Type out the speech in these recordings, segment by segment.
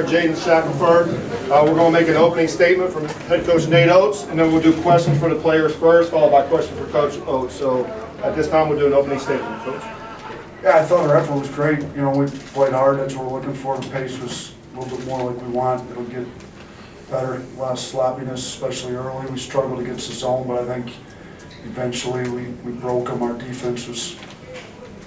Jaden Shackelford. We're going to make an opening statement from head coach Nate Oats, and then we'll do questions for the players first, followed by questions for Coach Oats. So at this time, we'll do an opening statement, Coach. Yeah, I thought our effort was great. You know, we played hard. That's what we're looking for. The pace was a little bit more like we want. It'll get better. Less sloppiness, especially early. We struggled against the zone, but I think eventually we broke them. Our defense was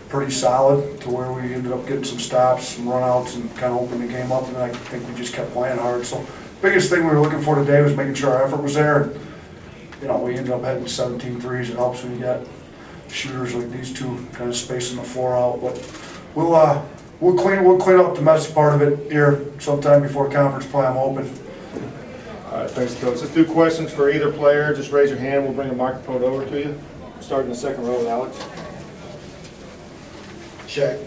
pretty solid to where we ended up getting some stops, some runouts, and kind of opened the game up. And I think we just kept playing hard. So biggest thing we were looking for today was making sure our effort was there. And, you know, we ended up having 17 threes. It helps when you got shooters like these two kind of spacing the floor out. But we'll clean up the messy part of it here sometime before conference play. I'm open. All right, thanks, Coach. Let's do questions for either player. Just raise your hand. We'll bring a microphone over to you. Starting the second row with Alex. Shaq,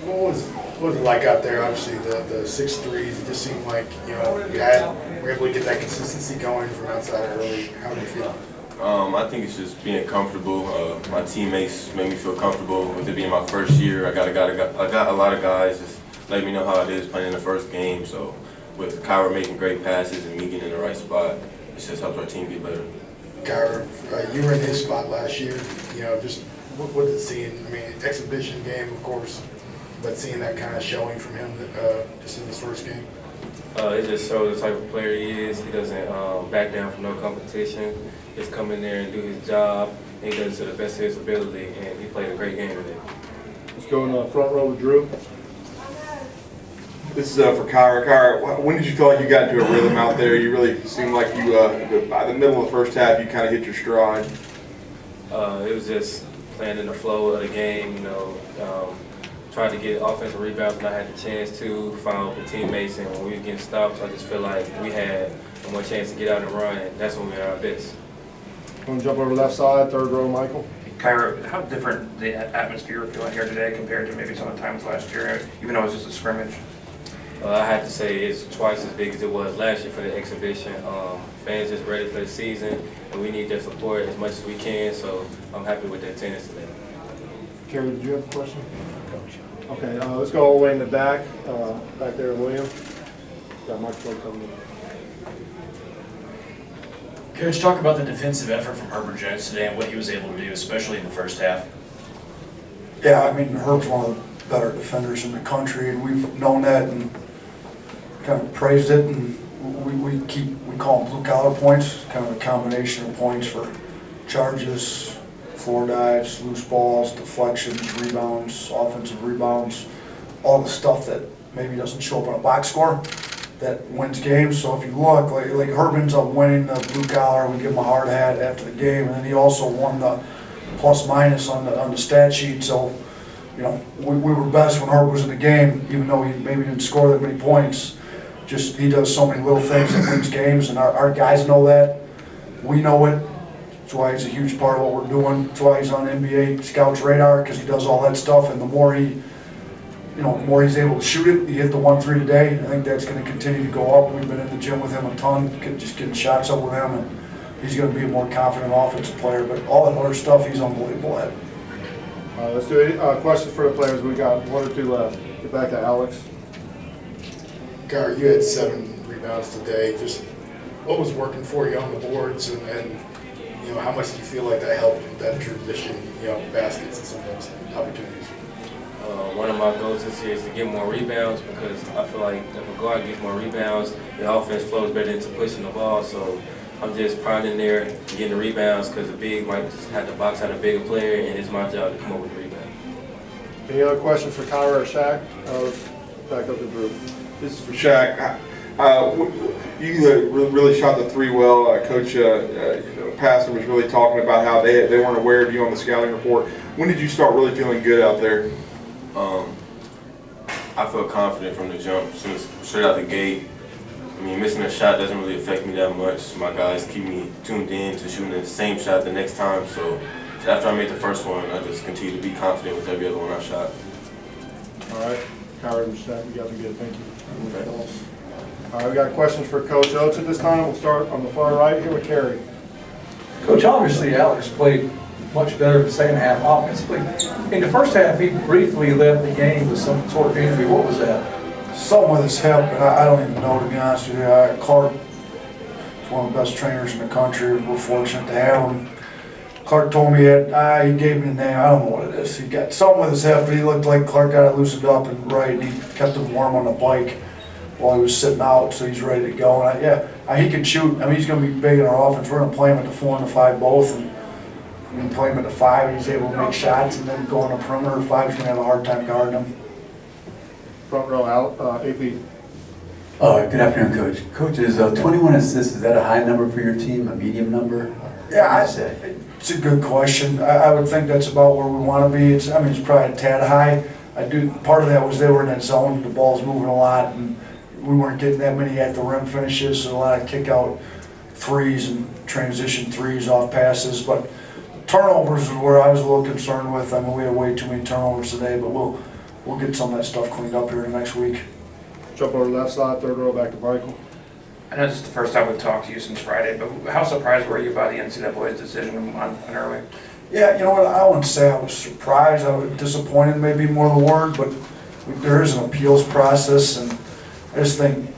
what was it like out there? Obviously, the 6 threes, it just seemed like, you know, were able to get that consistency going from outside early. How do you feel? I think it's just being comfortable. My teammates made me feel comfortable with it being my first year. I got a lot of guys just let me know how it is playing in the first game. So with Kyra making great passes and me getting in the right spot, it just helps our team get better. Kyra, you were in his spot last year. You know, just what was it seeing? I mean, exhibition game, of course, but seeing that kind of showing from him just in his first game. It just shows the type of player he is. He doesn't back down from no competition. Just come in there and do his job. And he does it to the best of his ability, and he played a great game today. Let's go in the front row with Drew. This is for Kyra. Kyra, when did you feel like you got into a rhythm out there? You really seemed like you, by the middle of the first half, you kind of hit your stride. It was just playing in the flow of the game, you know, tried to get offensive rebounds when I had the chance to, found open teammates, and when we were getting stopped, I just feel like we had more chance to get out and run, and that's when we were at our best. Going to jump over left side, third row, Michael. Kyra, how different the atmosphere you're feeling here today compared to maybe some of the times last year, even though it was just a scrimmage? I have to say it's twice as big as it was last year for the exhibition. Fans just ready for the season, and we need their support as much as we can, so I'm happy with the attendance today. Kerry, did you have a question? Okay, let's go all the way in the back there, William. Got a microphone coming in. Coach, talk about the defensive effort from Herbert Jones today and what he was able to do, especially in the first half. Yeah, I mean, Herb's one of the better defenders in the country, and we've known that and kind of praised it. And we call them blue collar points, kind of a combination of points for charges, floor dives, loose balls, deflections, rebounds, offensive rebounds, all the stuff that maybe doesn't show up on a box score that wins games. So if you look, like Herb ends up winning the blue collar, we give him a hard hat after the game, and then he also won the plus minus on the stat sheet. So, you know, we were best when Herb was in the game, even though he maybe didn't score that many points. Just he does so many little things that wins games, and our guys know that. We know it. That's why he's a huge part of what we're doing. That's why he's on NBA scouts' radar, because he does all that stuff. And the more the more he's able to shoot it, he hit the 1-3 today. I think that's going to continue to go up. We've been in the gym with him a ton, just getting shots up with him, and he's going to be a more confident offensive player. But all that other stuff, he's unbelievable at. Let's do questions for the players. We got 1 or 2 left. Get back to Alex. Kyra, you had 7 rebounds today. Just what was working for you on the boards, and you know, how much do you feel like that helped with that transition, you know, baskets and some of those opportunities? One of my goals this year is to get more rebounds, because I feel like if a guard gets more rebounds, the offense flows better into pushing the ball. So I'm just pounding there, getting the rebounds, because the big might just have to box out a bigger player, and it's my job to come up with the rebound. Any other questions for Kyra or Shaq? Back up the group. This is for Shaq. You really shot the 3 well. Coach Passer was really talking about how they weren't aware of you on the scouting report. When did you start really feeling good out there? I felt confident from the jump, straight out the gate. I mean, missing a shot doesn't really affect me that much. My guys keep me tuned in to shooting the same shot the next time. So after I made the first one, I just continue to be confident with every other one I shot. All right, Kyra and Shaq, you guys are good. Thank you. Okay. All right, we got questions for Coach Oats at this time. We'll start on the far right here with Kerry. Coach, obviously Alex played much better in the second half offensively. In the first half, he briefly left the game with some sort of injury. What was that? something with his hip, and I don't even know, to be honest with you. Clark is one of the best trainers in the country. We're fortunate to have him. Clark told me that, he gave me the name, I don't know what it is. He got something with his hip, but he looked like Clark got it loosened up and right, and he kept him warm on the bike while he was sitting out, so he's ready to go. And he can shoot. I mean, he's going to be big in our offense. We're going to play him at the 4 and the 5 both, and we can play him at the 5. He's able to make shots, and then go on the perimeter. 5's going to have a hard time guarding him. Front row out, AP. Good afternoon, Coach. Coach, is 21 assists, is that a high number for your team, a medium number? Yeah, it's a good question. I would think that's about where we want to be. It's probably a tad high. Part of that was they were in that zone, the ball's moving a lot, and we weren't getting that many at the rim finishes, so a lot of kick out threes and transition threes off passes. But turnovers is where I was a little concerned with. I mean, we had way too many turnovers today, but we'll get some of that stuff cleaned up here in the next week. Jump over the left side, third row, back to Michael. I know this is the first time we've talked to you since Friday, but how surprised were you by the NCAA's decision on early? Yeah, you know what, I wouldn't say I was surprised. I was disappointed, maybe more the word, but there is an appeals process, and I just think,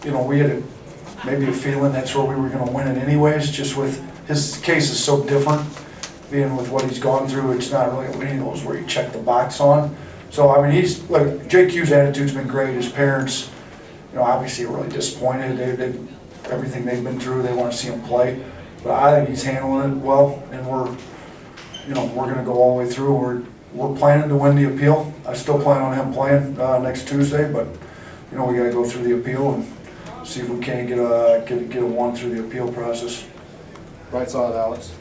we had maybe a feeling that's where we were going to win it anyways, just with his case is so different, being with what he's gone through. It's not really any of those where you check the box on. So, I mean, JQ's attitude's been great. His parents, obviously are really disappointed. Everything they've been through, they want to see him play. But I think he's handling it well, and we're going to go all the way through. We're planning to win the appeal. I still plan on him playing next Tuesday, but we got to go through the appeal and see if we can get a 1 through the appeal process. Right side, Alex.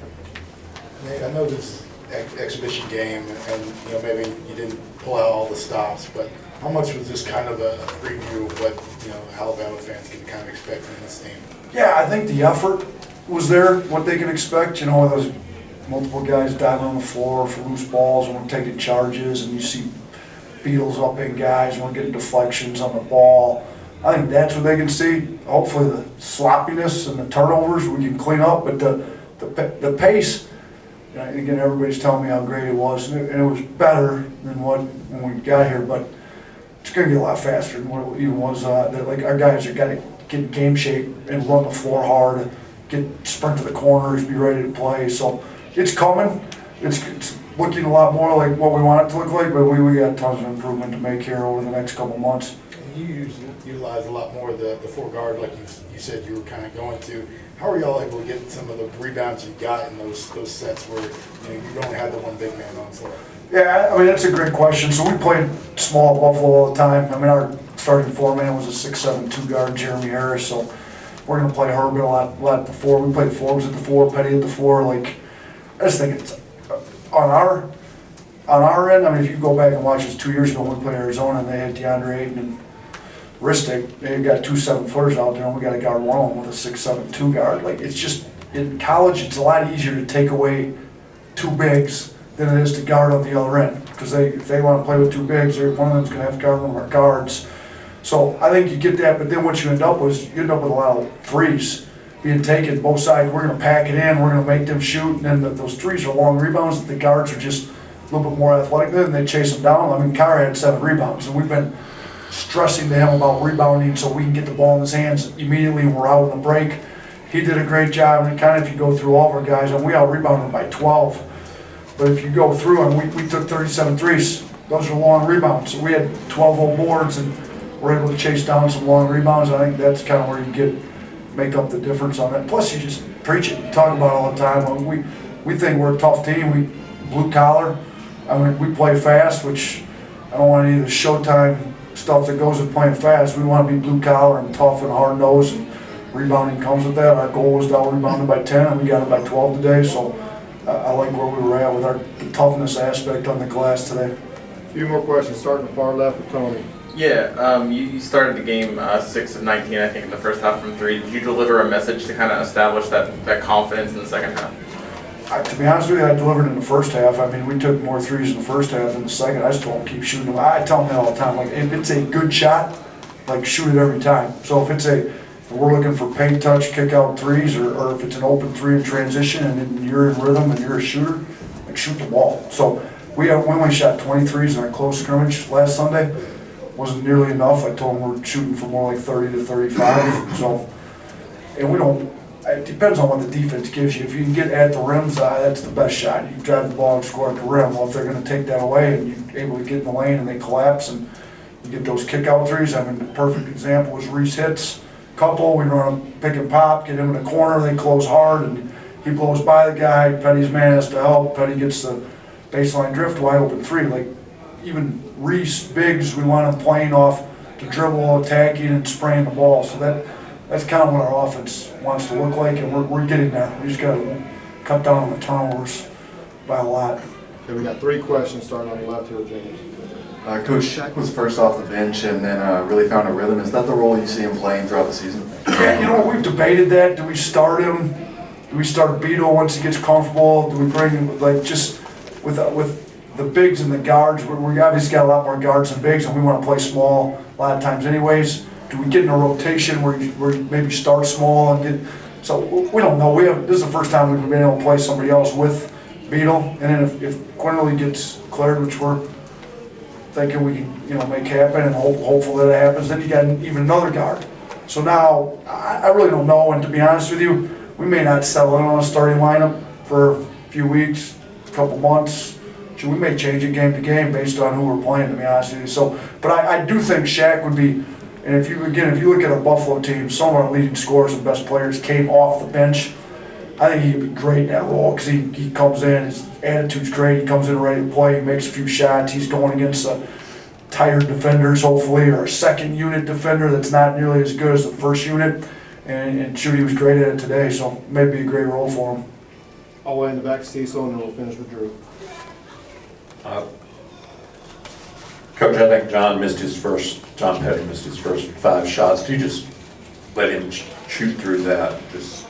Nate, I know this is exhibition game, and maybe you didn't pull out all the stops, but how much was this kind of a preview of what Alabama fans can kind of expect from this team? Yeah, I think the effort was there, what they can expect. Those multiple guys diving on the floor for loose balls, and we're taking charges, and you see Beatles up in guys, and we're getting deflections on the ball. I think that's what they can see. Hopefully the sloppiness and the turnovers we can clean up, but the pace, again, everybody's telling me how great it was, and it was better than when we got here, but it's going to get a lot faster than what it even was. Our guys are got to get in game shape and run the floor hard, sprint to the corners, be ready to play. So it's coming. It's looking a lot more like what we want it to look like, but we got tons of improvement to make here over the next couple months. And you utilize a lot more of the 4 guard, like you said you were kind of going to. How are y'all able to get some of the rebounds you got in those sets where you don't have the one big man on the floor? Yeah, that's a great question. So we played small at Buffalo all the time. Our starting 4-man was a 6'7" 2-guard, Jeremy Harris. So we're going to play Herbert a lot at the 4. We played Forbes at the 4, Petty at the 4. I just think it's on our end. If you go back and watch this 2 years ago when we played Arizona, and they had DeAndre Ayton and Ristic, they got 2 7-footers out there, and we got to guard one of them with a 6'7" 2-guard. It's just, in college, it's a lot easier to take away 2 bigs than it is to guard on the other end. Because if they want to play with 2 bigs, one of them's going to have to guard one of our guards. So I think you get that, but then what you end up with a lot of threes being taken both sides. We're going to pack it in, we're going to make them shoot, and then those threes are long rebounds. The guards are just a little bit more athletic than they chase them down. Kyra had 7 rebounds, and we've been stressing to him about rebounding so we can get the ball in his hands immediately when we're out on the break. He did a great job, and if you go through all of our guys, and we out-rebounded them by 12. But if you go through, and we took 37 threes, those are long rebounds. So we had 12 whole boards, and we're able to chase down some long rebounds. I think that's kind of where you make up the difference on that. Plus, you just preach it. You talk about it all the time. We think we're a tough team. We blue collar. We play fast, which I don't want any of the Showtime stuff that goes with playing fast. We want to be blue collar and tough and hard nosed, and rebounding comes with that. Our goal was to out-rebound by 10, and we got it by 12 today. So I like where we were at with our toughness aspect on the glass today. A few more questions, starting the far left with Tony. Yeah, you started the game 6 of 19, I think, in the first half from 3. Did you deliver a message to kind of establish that confidence in the second half? To be honest with you, I delivered in the first half. We took more threes in the first half than the second. I just told them keep shooting them. I tell them that all the time. If it's a good shot, shoot it every time. So if we're looking for paint touch, kick out threes, or if it's an open 3 in transition and then you're in rhythm and you're a shooter, shoot the ball. So we only shot 20 threes in our close scrimmage last Sunday. wasn't nearly enough. I told them we're shooting for more like 30 to 35. So, and we don't, it depends on what the defense gives you. If you can get at the rims, that's the best shot. You drive the ball and score at the rim. Well, if they're going to take that away and you're able to get in the lane and they collapse and you get those kick out threes. I mean, the perfect example was Reese hits couple. We run a pick and pop, get him in the corner. They close hard and he blows by the guy. Petty's man has to help. Petty gets the baseline drift, wide open three. Like even Reese, Biggs, we want him playing off the dribble, attacking and spraying the ball. So that's kind of what our offense wants to look like, and we're getting there. We just got to cut down on the turnovers by a lot. Okay, we got 3 questions starting on the left here, James. Coach, Shaq was first off the bench and then really found a rhythm. Is that the role you see him playing throughout the season? Yeah, you know, we've debated that. Do we start him? Do we start Beto once he gets comfortable? Do we bring him, like, just with the bigs and the guards? We obviously got a lot more guards than bigs, and we want to play small a lot of times anyways. Do we get in a rotation where you maybe start small and get? So we don't know. This is the first time we've been able to play somebody else with Beto, and then if Quinterly gets cleared, which we're thinking we can make happen, and hopeful that it happens, then you got even another guard. So now I really don't know, and to be honest with you, we may not settle in on a starting lineup for a few weeks, a couple months. So we may change it game to game based on who we're playing, to be honest with you. So, but I do think Shaq would be, and if you look at our Buffalo team, some of our leading scorers and best players came off the bench. I think he'd be great in that role because he comes in, his attitude's great, he comes in ready to play, he makes a few shots, he's going against tired defenders hopefully, or a second unit defender that's not nearly as good as the first unit, and shoot, he was great at it today, so maybe a great role for him. All the way in the back, Cecil, and then we'll finish with Drew. Coach, I think John Petty missed his first 5 shots. Do you just let him shoot through that? Just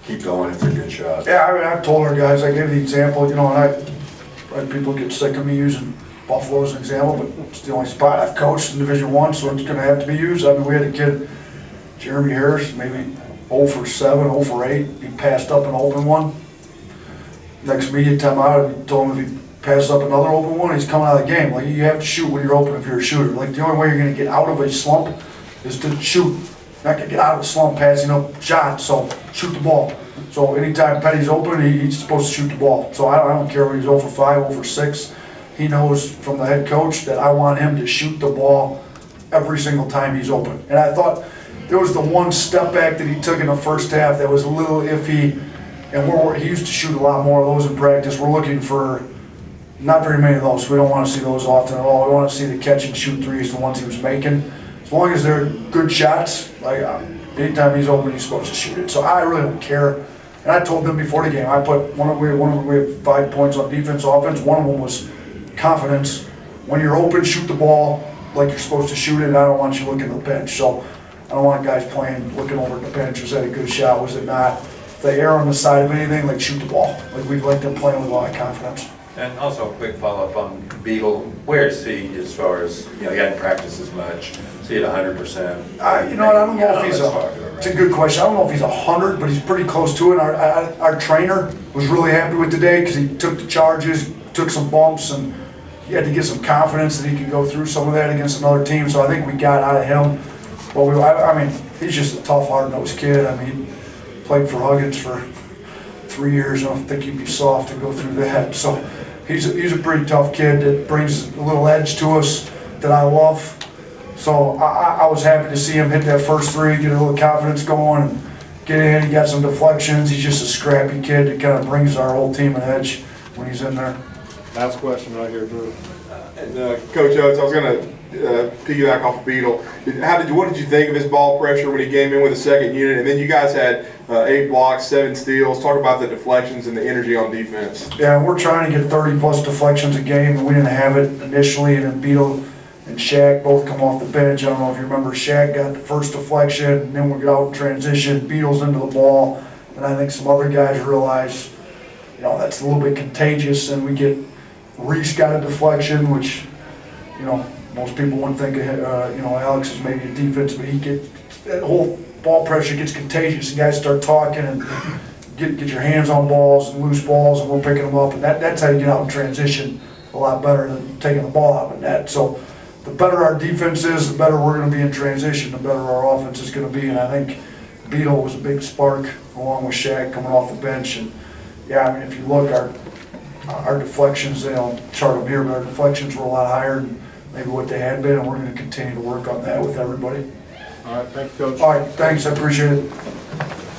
keep going if they're good shots. Yeah, I mean, I've told our guys, I gave the example, and people get sick of me using Buffalo as an example, but it's the only spot I've coached in Division I, so it's going to have to be used. I mean, we had a kid, Jeremy Harris, maybe 0 for 7, 0 for 8. He passed up an open one. Next media time out, I told him if he passed up another open one, he's coming out of the game. Like, you have to shoot when you're open if you're a shooter. Like, the only way you're going to get out of a slump is to shoot. Not going to get out of a slump passing up shots, so shoot the ball. So anytime Petty's open, he's supposed to shoot the ball. So I don't care when he's 0 for 5, 0 for 6. He knows from the head coach that I want him to shoot the ball every single time he's open. And I thought there was the one step back that he took in the first half that was a little iffy, and he used to shoot a lot more of those in practice. We're looking for not very many of those. We don't want to see those often at all. We want to see the catch and shoot threes, the ones he was making. As long as they're good shots, like anytime he's open, he's supposed to shoot it. So I really don't care. And I told them before the game, I put we had 5 points on defense, offense. One of them was confidence. When you're open, shoot the ball like you're supposed to shoot it. And I don't want you looking at the bench. So I don't want guys looking over at the bench. Was that a good shot? Was it not? If they err on the side of anything, like shoot the ball. Like we'd like them playing with a lot of confidence. And also a quick follow-up on Beetle. Where is he as far as, he hadn't practiced as much? Is he at 100%? I don't know if he's it's a good question. I don't know if he's 100, but he's pretty close to it. Our trainer was really happy with today because he took the charges, took some bumps, and he had to get some confidence that he could go through some of that against another team. So I think we got out of him. Well, I mean, he's just a tough, hard-nosed kid. I mean, he played for Huggins for 3 years. I don't think he'd be soft to go through that. So he's a pretty tough kid that brings a little edge to us that I love. So I was happy to see him hit that first 3, get a little confidence going, and get in. He got some deflections. He's just a scrappy kid that kind of brings our whole team an edge when he's in there. Last question right here, Drew. Coach Oats, I was going to piggyback off of Beetle. What did you think of his ball pressure when he came in with a second unit? And then you guys had 8 blocks, 7 steals. Talk about the deflections and the energy on defense. Yeah, we're trying to get 30-plus deflections a game, and we didn't have it initially. And then Beetle and Shaq both come off the bench. I don't know if you remember, Shaq got the first deflection, and then we got out in transition. Beetle's into the ball, and I think some other guys realize, that's a little bit contagious. And we get Reese got a deflection, which, most people wouldn't think, Alex is maybe a defense, but that whole ball pressure gets contagious. And guys start talking and get your hands on balls and loose balls, and we're picking them up. And that's how you get out in transition a lot better than taking the ball out of the net. So the better our defense is, the better we're gonna be in transition, the better our offense is gonna be, and I think Beto was a big spark, along with Shaq coming off the bench, and yeah, I mean, if you look, our deflections, they don't chart them here, but our deflections were a lot higher than maybe what they had been, and we're gonna continue to work on that with everybody. All right, thank you, Coach. All right, thanks, I appreciate it.